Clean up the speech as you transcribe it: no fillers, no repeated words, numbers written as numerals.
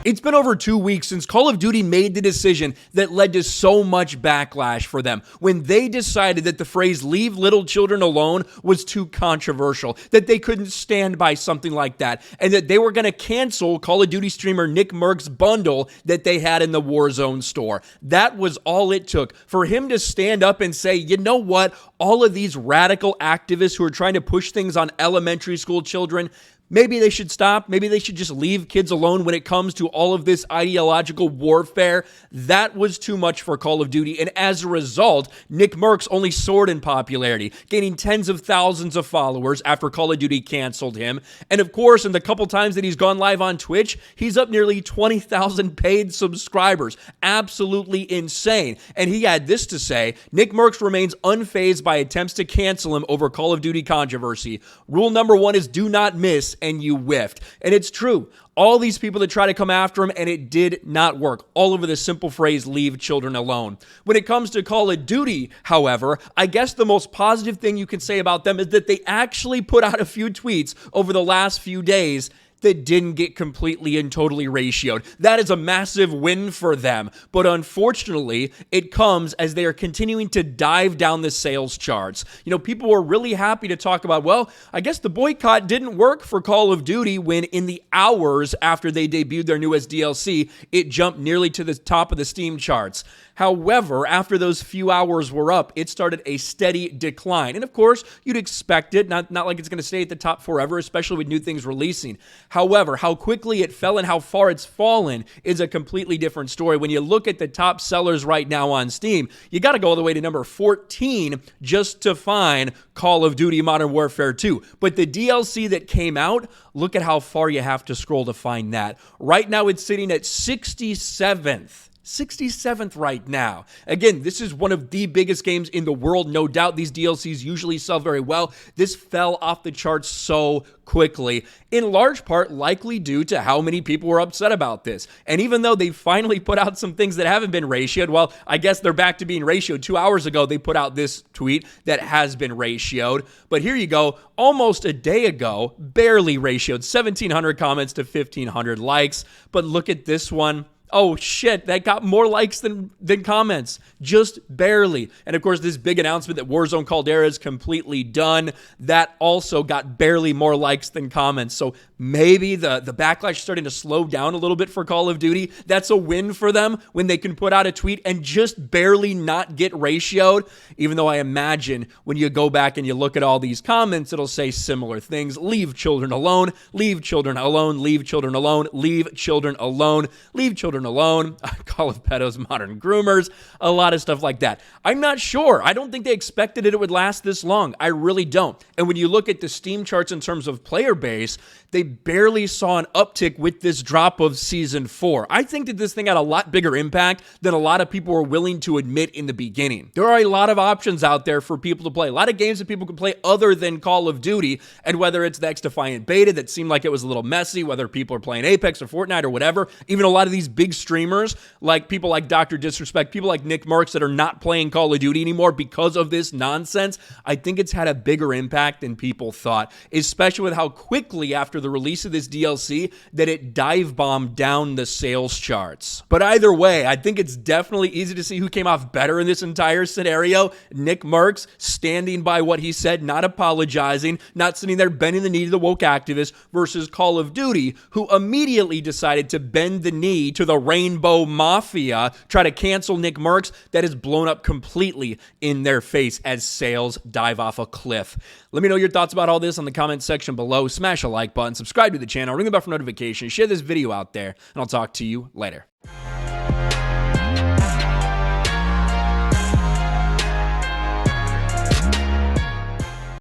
It's been over 2 weeks since Call of Duty made the decision that led to so much backlash for them when they decided that the phrase "leave little children alone" was too controversial, that they couldn't stand by something like that, and that they were going to cancel Call of Duty streamer Nickmercs' bundle that they had in the Warzone store. That was all it took for him to stand up and say, you know what, all of these radical activists who are trying to push things on elementary school children, maybe they should stop. Maybe they should just leave kids alone when it comes to all of this ideological warfare. That was too much for Call of Duty, and as a result, Nickmercs only soared in popularity, gaining tens of thousands of followers after Call of Duty canceled him. And of course, in the couple times that he's gone live on Twitch, he's up nearly 20,000 paid subscribers. Absolutely insane. And he had this to say: Nickmercs remains unfazed by attempts to cancel him over Call of Duty controversy. Rule number one is do not miss, and you whiffed. And it's true. All these people that try to come after him, and it did not work. All over the simple phrase, leave children alone. When it comes to Call of Duty, however, I guess the most positive thing you can say about them is that they actually put out a few tweets over the last few days that didn't get completely and totally ratioed. That is a massive win for them. But unfortunately, it comes as they are continuing to dive down the sales charts. You know, people were really happy to talk about, well, I guess the boycott didn't work for Call of Duty when in the hours after they debuted their newest DLC, it jumped nearly to the top of the Steam charts. However, after those few hours were up, it started a steady decline. And of course, you'd expect it, not like it's going to stay at the top forever, especially with new things releasing. However, how quickly it fell and how far it's fallen is a completely different story. When you look at the top sellers right now on Steam, you got to go all the way to number 14 just to find Call of Duty Modern Warfare 2. But the DLC that came out, look at how far you have to scroll to find that. Right now, it's sitting at 67th. 67th right now. Again, this is one of the biggest games in the world, no doubt. These DLCs usually sell very well. This fell off the charts so quickly, in large part likely due to how many people were upset about this. And even though they finally put out some things that haven't been ratioed, well, I guess they're back to being ratioed. 2 hours ago, they put out this tweet that has been ratioed. But here you go, almost a day ago, barely ratioed, 1,700 comments to 1,500 likes. But look at this one. Oh shit, that got more likes than comments, just barely. And of course, this big announcement that Warzone Caldera is completely done, that also got barely more likes than comments. So maybe the backlash is starting to slow down a little bit for Call of Duty. That's a win for them when they can put out a tweet and just barely not get ratioed. Even though I imagine when you go back and you look at all these comments, it'll say similar things. Leave children alone, leave children alone, leave children alone, leave children alone, leave children alone, Call of Pedos Modern Groomers, a lot of stuff like that. I'm not sure. I don't think they expected it would last this long. I really don't. And when you look at the Steam charts in terms of player base, they barely saw an uptick with this drop of Season 4. I think that this thing had a lot bigger impact than a lot of people were willing to admit in the beginning. There are a lot of options out there for people to play. A lot of games that people can play other than Call of Duty, and whether it's the X-Defiant beta that seemed like it was a little messy, whether people are playing Apex or Fortnite or whatever, even a lot of these big streamers, like people like Dr. Disrespect, people like Nickmercs that are not playing Call of Duty anymore because of this nonsense, I think it's had a bigger impact than people thought, especially with how quickly after the release of this DLC that it dive bombed down the sales charts. But either way, I think it's definitely easy to see who came off better in this entire scenario. Nickmercs standing by what he said, not apologizing, not sitting there bending the knee to the woke activists, versus Call of Duty, who immediately decided to bend the knee to the Rainbow Mafia, try to cancel Nickmercs. That is blown up completely in their face as sales dive off a cliff. Let me know your thoughts about all this on the comment section below. Smash a like button, subscribe to the channel, ring the bell for notifications, share this video out there, and I'll talk to you later.